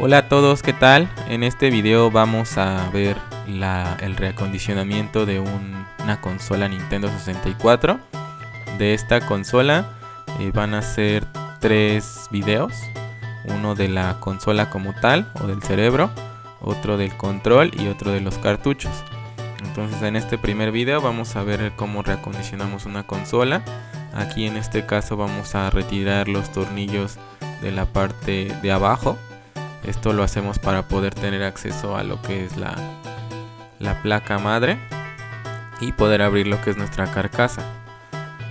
Hola a todos, ¿qué tal? En este video vamos a ver el reacondicionamiento de una consola Nintendo 64. De esta consola van a ser 3 videos. Uno de la consola como tal o del cerebro, otro del control y otro de los cartuchos. Entonces en este primer video vamos a ver cómo reacondicionamos una consola. Aquí en este caso vamos a retirar los tornillos de la parte de abajo. Esto lo hacemos para poder tener acceso a lo que es la placa madre y poder abrir lo que es nuestra carcasa.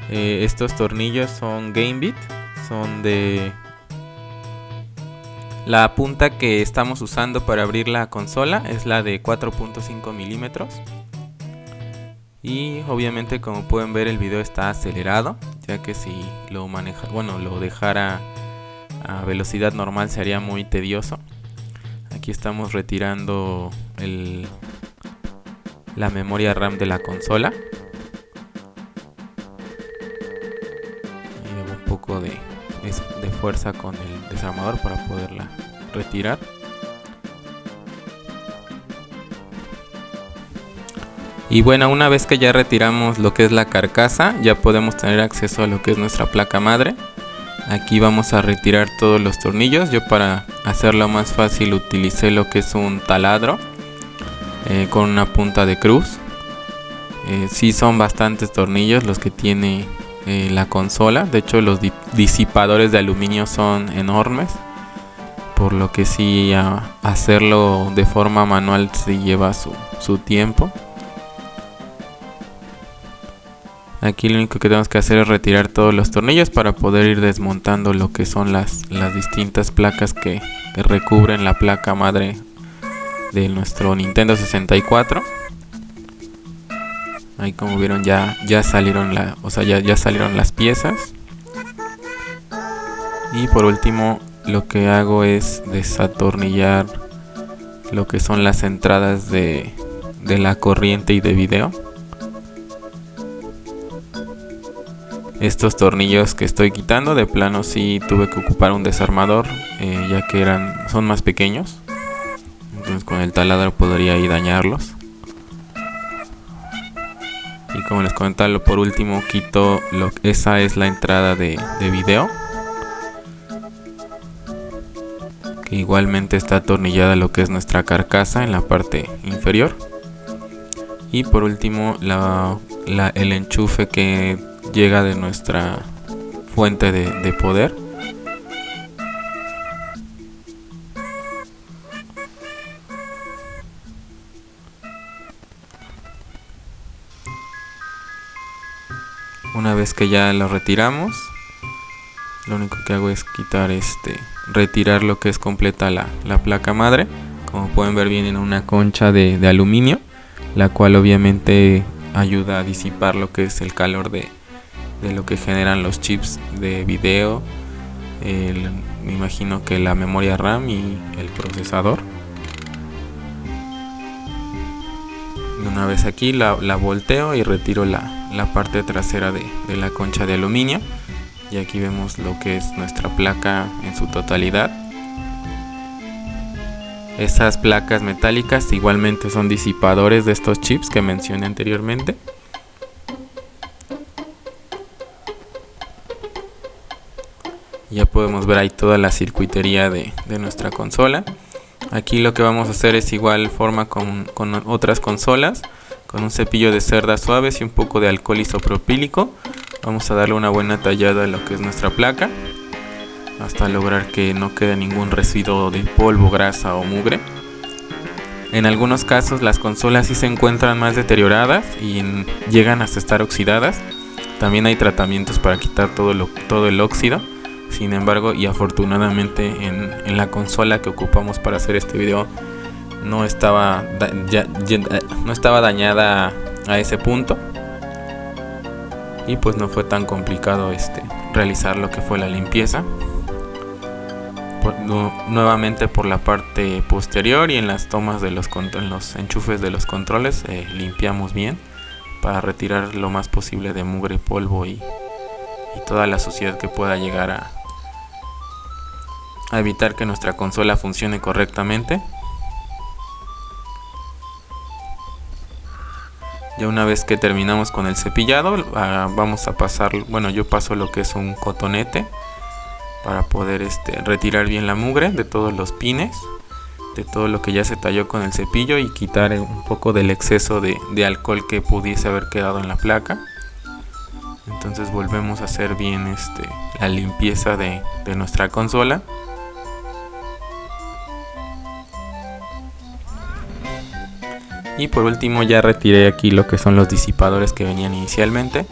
Estos tornillos son Gamebit, son de la punta que estamos usando para abrir la consola, es la de 4.5 milímetros. Y obviamente, como pueden ver, el video está acelerado, ya que si lo dejara a velocidad normal sería muy tedioso. Aquí estamos retirando la memoria RAM de la consola. Llevo un poco de fuerza con el desarmador para poderla retirar. Y bueno, una vez que ya retiramos lo que es la carcasa, ya podemos tener acceso a lo que es nuestra placa madre. Aquí vamos a retirar todos los tornillos. Yo, para hacerlo más fácil, utilicé lo que es un taladro con una punta de cruz. Sí, son bastantes tornillos los que tiene la consola. De hecho, los disipadores de aluminio son enormes, por lo que sí, hacerlo de forma manual sí lleva su tiempo. Aquí lo único que tenemos que hacer es retirar todos los tornillos para poder ir desmontando lo que son las distintas placas que recubren la placa madre de nuestro Nintendo 64. Ahí, como vieron, ya salieron ya salieron las piezas. Y por último, lo que hago es desatornillar lo que son las entradas de la corriente y de video. Estos tornillos que estoy quitando, de plano sí tuve que ocupar un desarmador, ya que son más pequeños. Entonces con el taladro podría ahí dañarlos. Y como les comentaba, por último quito esa es la entrada de video, que igualmente está atornillada lo que es nuestra carcasa en la parte inferior. Y por último el enchufe que llega de nuestra fuente de poder. Una vez que ya lo retiramos, lo único que hago es retirar lo que es completa la placa madre. Como pueden ver, viene en una concha de aluminio, la cual obviamente ayuda a disipar lo que es el calor de lo que generan los chips de video, me imagino que la memoria RAM y el procesador. Y una vez aquí la volteo y retiro la parte trasera de la concha de aluminio. Y aquí vemos lo que es nuestra placa en su totalidad. Esas placas metálicas igualmente son disipadores de estos chips que mencioné anteriormente. Ya podemos ver ahí toda la circuitería de nuestra consola. Aquí lo que vamos a hacer es igual forma con otras consolas. Con un cepillo de cerdas suaves y un poco de alcohol isopropílico, vamos a darle una buena tallada a lo que es nuestra placa, hasta lograr que no quede ningún residuo de polvo, grasa o mugre. En algunos casos las consolas sí se encuentran más deterioradas y llegan hasta estar oxidadas. También hay tratamientos para quitar todo el óxido. Sin embargo, y afortunadamente, en la consola que ocupamos para hacer este video no estaba dañada a ese punto, y pues no fue tan complicado realizar lo que fue la limpieza. Nuevamente por la parte posterior y en las tomas en los enchufes de los controles, limpiamos bien para retirar lo más posible de mugre, polvo y toda la suciedad que pueda llegar a evitar que nuestra consola funcione correctamente. Ya una vez que terminamos con el cepillado, vamos a pasar, bueno, yo paso lo que es un cotonete para poder retirar bien la mugre de todos los pines, de todo lo que ya se talló con el cepillo, y quitar un poco del exceso de alcohol que pudiese haber quedado en la placa. Entonces volvemos a hacer bien la limpieza de nuestra consola. Y por último ya retiré aquí lo que son los disipadores que venían inicialmente.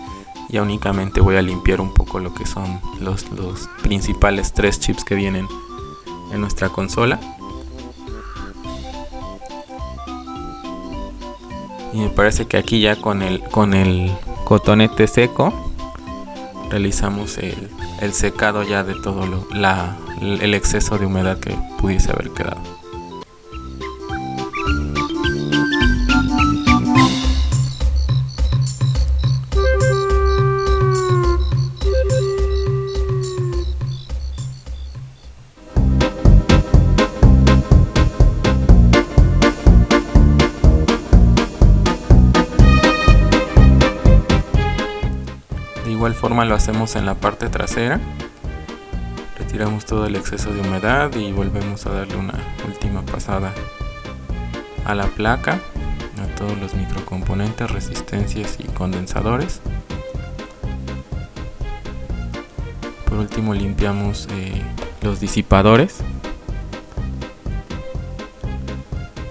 Ya únicamente voy a limpiar un poco lo que son los principales 3 chips que vienen en nuestra consola. Y me parece que aquí ya con el cotonete seco realizamos el secado ya de todo el exceso de humedad que pudiese haber quedado. De igual forma lo hacemos en la parte trasera. Retiramos todo el exceso de humedad y volvemos a darle una última pasada a la placa, a todos los microcomponentes, resistencias y condensadores. Por último limpiamos los disipadores.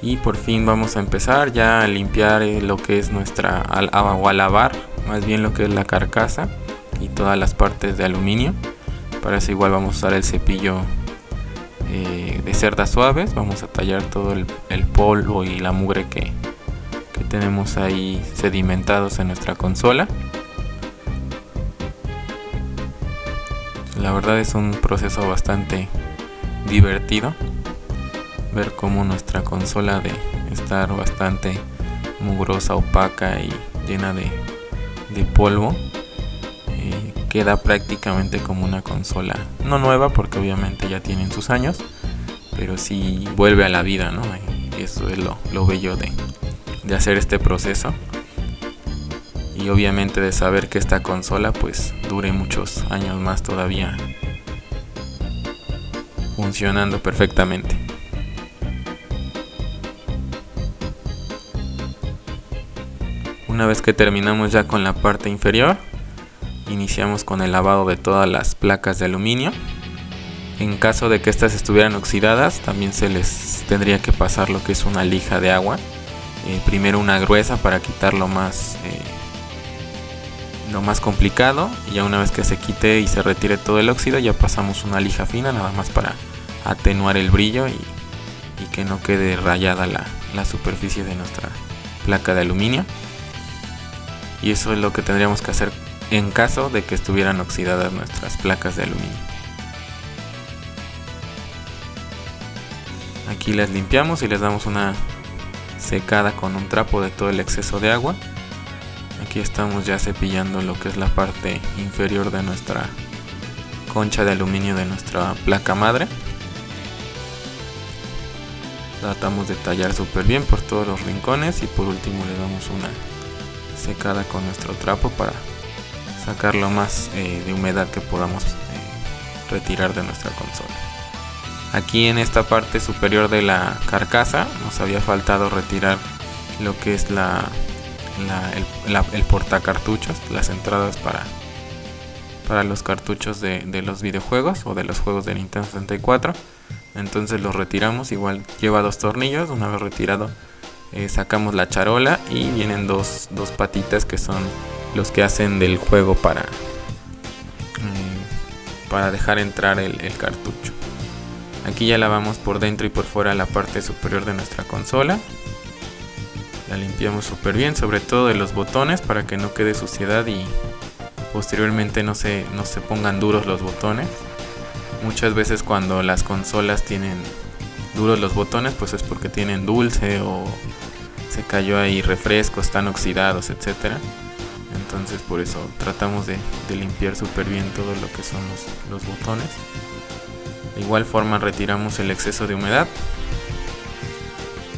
Y por fin vamos a empezar ya a limpiar lo que es o a lavar más bien lo que es la carcasa y todas las partes de aluminio. Para eso igual vamos a usar el cepillo de cerdas suaves. Vamos a tallar todo el polvo y la mugre que tenemos ahí sedimentados en nuestra consola. La verdad es un proceso bastante divertido ver cómo nuestra consola, de estar bastante mugrosa, opaca y llena de polvo, queda prácticamente como una consola no nueva, porque obviamente ya tienen sus años, pero sí vuelve a la vida, ¿no? Y eso es lo bello de hacer este proceso, y obviamente de saber que esta consola pues dure muchos años más todavía funcionando perfectamente. Una vez que terminamos ya con la parte inferior, iniciamos con el lavado de todas las placas de aluminio. En caso de que estas estuvieran oxidadas, también se les tendría que pasar lo que es una lija de agua. Primero una gruesa para quitar lo más complicado, y ya una vez que se quite y se retire todo el óxido, ya pasamos una lija fina, nada más para atenuar el brillo y que no quede rayada la superficie de nuestra placa de aluminio. Y eso es lo que tendríamos que hacer en caso de que estuvieran oxidadas nuestras placas de aluminio. Aquí las limpiamos y les damos una secada con un trapo de todo el exceso de agua. Aquí estamos ya cepillando lo que es la parte inferior de nuestra concha de aluminio de nuestra placa madre. Tratamos de tallar súper bien por todos los rincones, y por último le damos una secada con nuestro trapo para sacar lo más de humedad que podamos retirar de nuestra consola. Aquí en esta parte superior de la carcasa nos había faltado retirar lo que es el portacartuchos, las entradas para los cartuchos de los videojuegos o de los juegos de Nintendo 64. Entonces los retiramos. Igual lleva 2 tornillos. Una vez retirado, sacamos la charola y vienen dos patitas que son los que hacen del juego para dejar entrar el cartucho. Aquí ya lavamos por dentro y por fuera la parte superior de nuestra consola. La limpiamos súper bien, sobre todo de los botones, para que no quede suciedad y posteriormente no se pongan duros los botones. Muchas veces cuando las consolas tienen duros los botones, pues es porque tienen dulce o se cayó ahí refresco, están oxidados, etcétera. Entonces por eso tratamos de limpiar súper bien todo lo que son los botones. De igual forma retiramos el exceso de humedad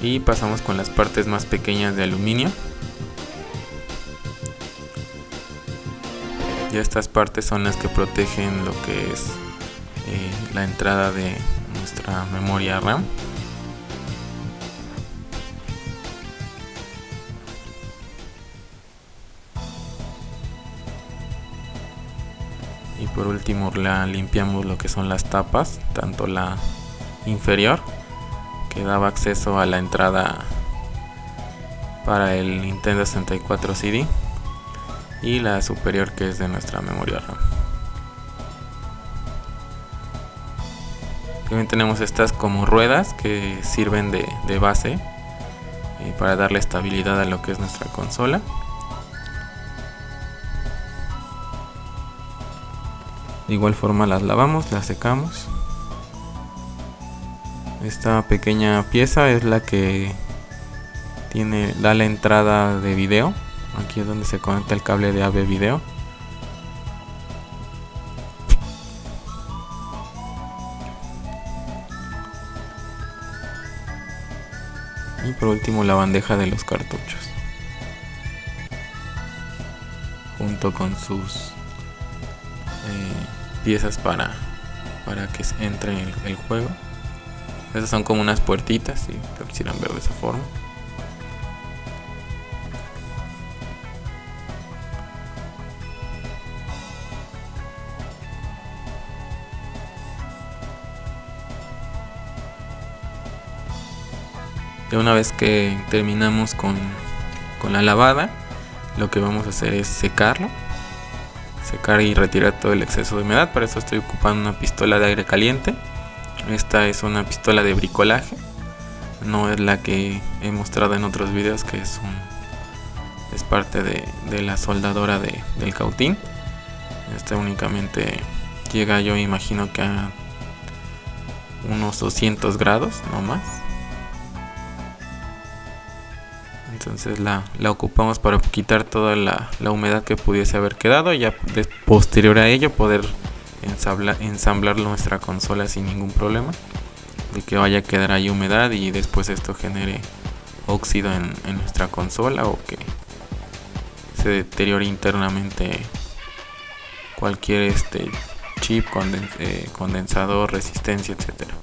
y pasamos con las partes más pequeñas de aluminio. Y estas partes son las que protegen lo que es la entrada de nuestra memoria RAM. Y por último limpiamos lo que son las tapas, tanto la inferior, que daba acceso a la entrada para el Nintendo 64 CD, y la superior, que es de nuestra memoria RAM. También tenemos estas como ruedas que sirven de base para darle estabilidad a lo que es nuestra consola. De igual forma las lavamos, las secamos. Esta pequeña pieza es la que da la entrada de video. Aquí es donde se conecta el cable de AV video. Y por último la bandeja de los cartuchos, junto con sus piezas para que entre el juego. Estas son como unas puertitas, si lo quisieran ver de esa forma. Y una vez que terminamos con la lavada, lo que vamos a hacer es secar y retirar todo el exceso de humedad. Para eso estoy ocupando una pistola de aire caliente. Esta es una pistola de bricolaje, no es la que he mostrado en otros videos, que es parte de la soldadora del cautín. Esta únicamente llega, yo imagino, que a unos 200 grados, no más. Entonces la ocupamos para quitar toda la humedad que pudiese haber quedado, y ya posterior a ello poder ensamblar nuestra consola sin ningún problema de que vaya a quedar ahí humedad y después esto genere óxido en nuestra consola, o que se deteriore internamente cualquier chip, condensador, resistencia, etcétera.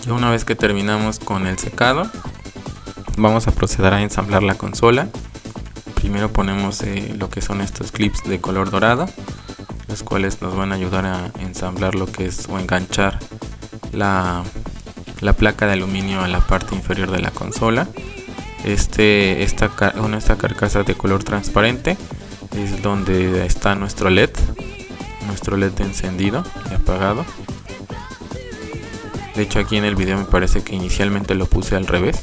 Una vez que terminamos con el secado, vamos a proceder a ensamblar la consola. Primero ponemos lo que son estos clips de color dorado, los cuales nos van a ayudar a ensamblar lo que es, o enganchar la placa de aluminio a la parte inferior de la consola. Esta carcasa de color transparente es donde está nuestro LED encendido y apagado. De hecho, aquí en el video me parece que inicialmente lo puse al revés.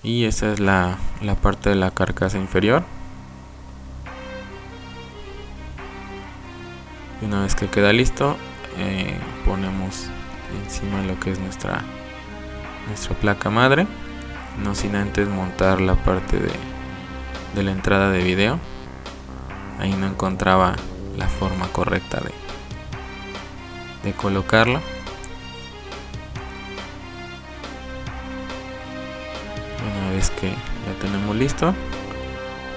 Y esa es la parte de la carcasa inferior. Y una vez que queda listo, ponemos encima lo que es nuestra placa madre, no sin antes montar la parte de la entrada de video. Ahí no encontraba la forma correcta colocarla. Una vez que ya tenemos listo,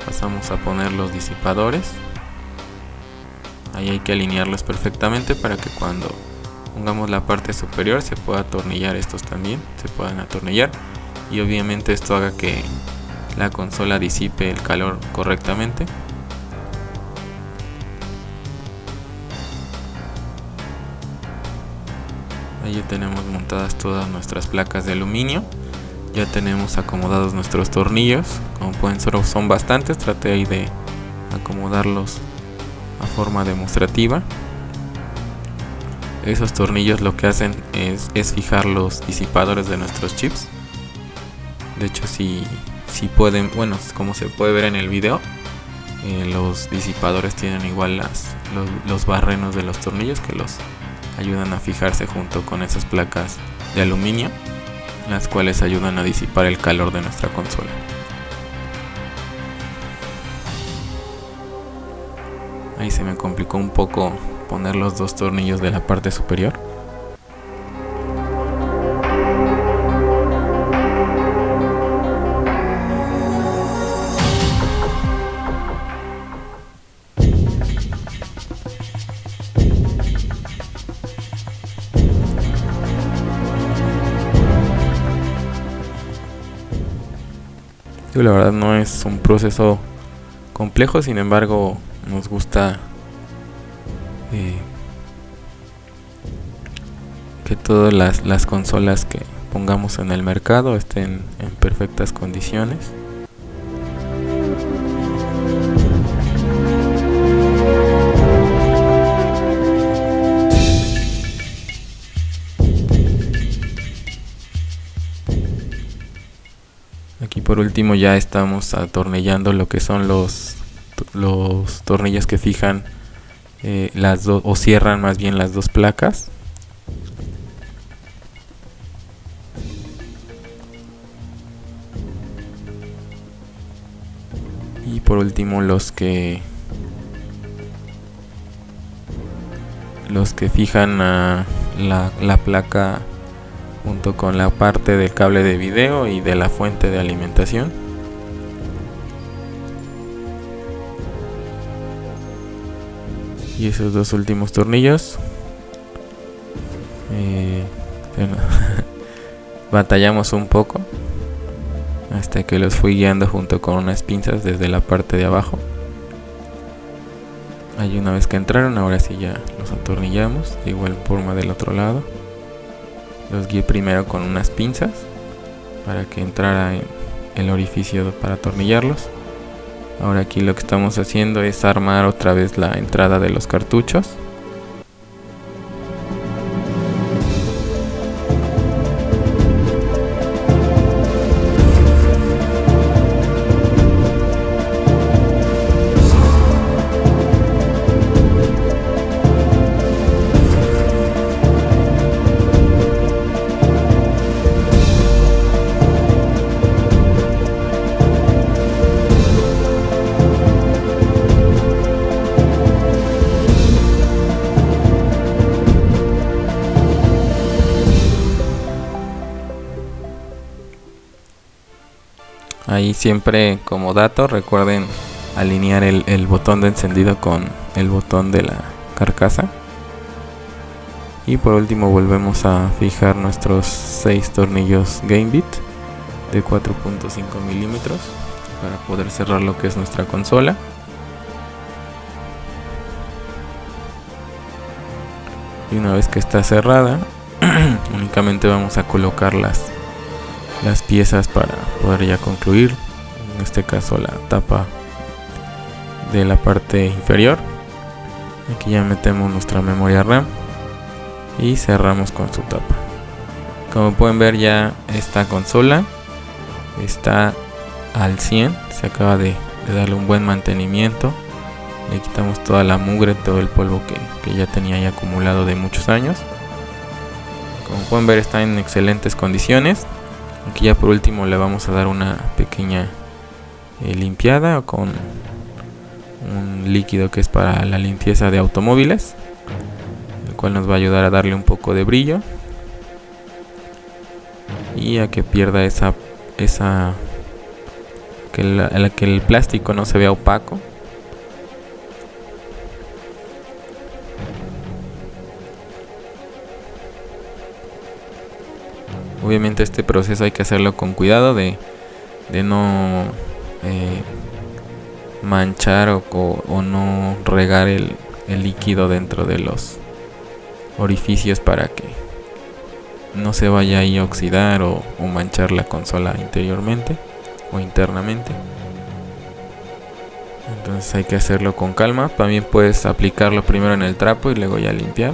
pasamos a poner los disipadores. Ahí hay que alinearlos perfectamente para que cuando pongamos la parte superior se pueda atornillar. Estos también se puedan atornillar, y obviamente esto haga que la consola disipe el calor correctamente. Ahí ya tenemos montadas todas nuestras placas de aluminio. Ya tenemos acomodados nuestros tornillos. Como pueden ver, son bastantes. Traté ahí de acomodarlos a forma demostrativa. Esos tornillos lo que hacen es fijar los disipadores de nuestros chips. De hecho, si pueden, bueno, como se puede ver en el video, los disipadores tienen igual los barrenos de los tornillos que los ayudan a fijarse junto con esas placas de aluminio, las cuales ayudan a disipar el calor de nuestra consola. Ahí se me complicó un poco poner los dos tornillos de la parte superior. La verdad no es un proceso complejo, sin embargo nos gusta que todas las consolas que pongamos en el mercado estén en perfectas condiciones. Aquí por último ya estamos atornillando lo que son los tornillos que fijan las dos, o cierran más bien las dos placas. Y por último los que fijan la placa junto con la parte del cable de video y de la fuente de alimentación. Y esos dos últimos tornillos bueno, batallamos un poco hasta que los fui guiando junto con unas pinzas desde la parte de abajo. Ahí una vez que entraron, ahora sí ya los atornillamos de igual forma del otro lado. Los guié primero con unas pinzas para que entrara en el orificio para atornillarlos. Ahora aquí lo que estamos haciendo es armar otra vez la entrada de los cartuchos. Ahí siempre como dato recuerden alinear el botón de encendido con el botón de la carcasa. Y por último volvemos a fijar nuestros 6 tornillos Gamebit de 4.5 milímetros para poder cerrar lo que es nuestra consola. Y una vez que está cerrada únicamente vamos a colocar las piezas para poder ya concluir, en este caso la tapa de la parte inferior. Aquí ya metemos nuestra memoria RAM y cerramos con su tapa. Como pueden ver, ya esta consola está al 100, se acaba de darle un buen mantenimiento. Le quitamos toda la mugre, todo el polvo que ya tenía ahí acumulado de muchos años. Como pueden ver, está en excelentes condiciones. Aquí ya por último le vamos a dar una pequeña limpiada con un líquido que es para la limpieza de automóviles, el cual nos va a ayudar a darle un poco de brillo y a que pierda que el plástico no se vea opaco. Obviamente este proceso hay que hacerlo con cuidado de no manchar o no regar el líquido dentro de los orificios para que no se vaya ahí a oxidar o manchar la consola interiormente o internamente. Entonces hay que hacerlo con calma. También puedes aplicarlo primero en el trapo y luego ya limpiar.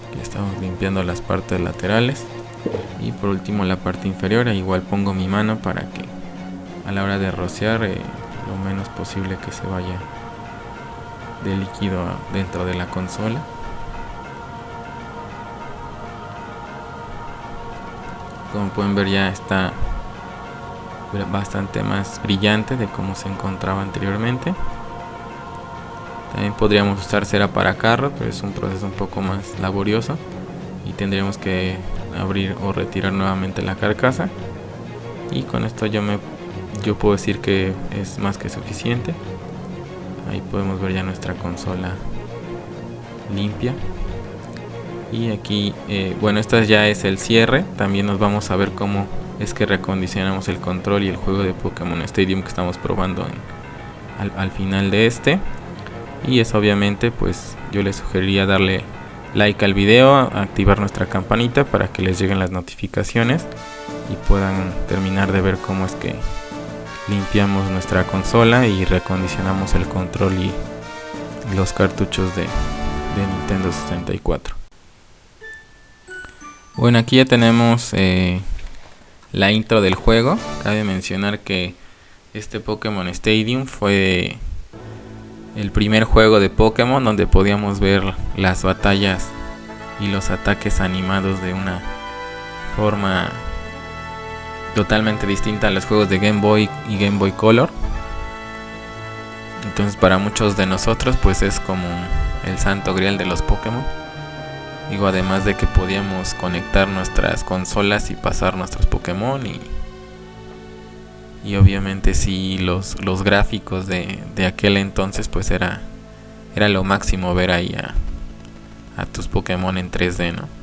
Aquí estamos limpiando las partes laterales y por último la parte inferior. Igual pongo mi mano para que a la hora de rociar lo menos posible que se vaya de líquido dentro de la consola. Como pueden ver, ya está bastante más brillante de como se encontraba anteriormente. También podríamos usar cera para carro, pero es un proceso un poco más laborioso y tendríamos que abrir o retirar nuevamente la carcasa. Y con esto yo puedo decir que es más que suficiente. Ahí podemos ver ya nuestra consola limpia. Y aquí, bueno, esta ya es el cierre. También nos vamos a ver cómo es que recondicionamos el control y el juego de Pokémon Stadium que estamos probando al final de este. Y es obviamente, pues yo les sugeriría darle like al video, activar nuestra campanita para que les lleguen las notificaciones y puedan terminar de ver cómo es que limpiamos nuestra consola y recondicionamos el control y los cartuchos de Nintendo 64. Bueno, aquí ya tenemos la intro del juego. Cabe mencionar que este Pokémon Stadium fue el primer juego de Pokémon donde podíamos ver las batallas y los ataques animados de una forma totalmente distinta a los juegos de Game Boy y Game Boy Color. Entonces para muchos de nosotros pues es como el santo grial de los Pokémon. Digo, además de que podíamos conectar nuestras consolas y pasar nuestros Pokémon y obviamente sí los gráficos de aquel entonces pues era lo máximo ver ahí a tus Pokémon en 3D, ¿no?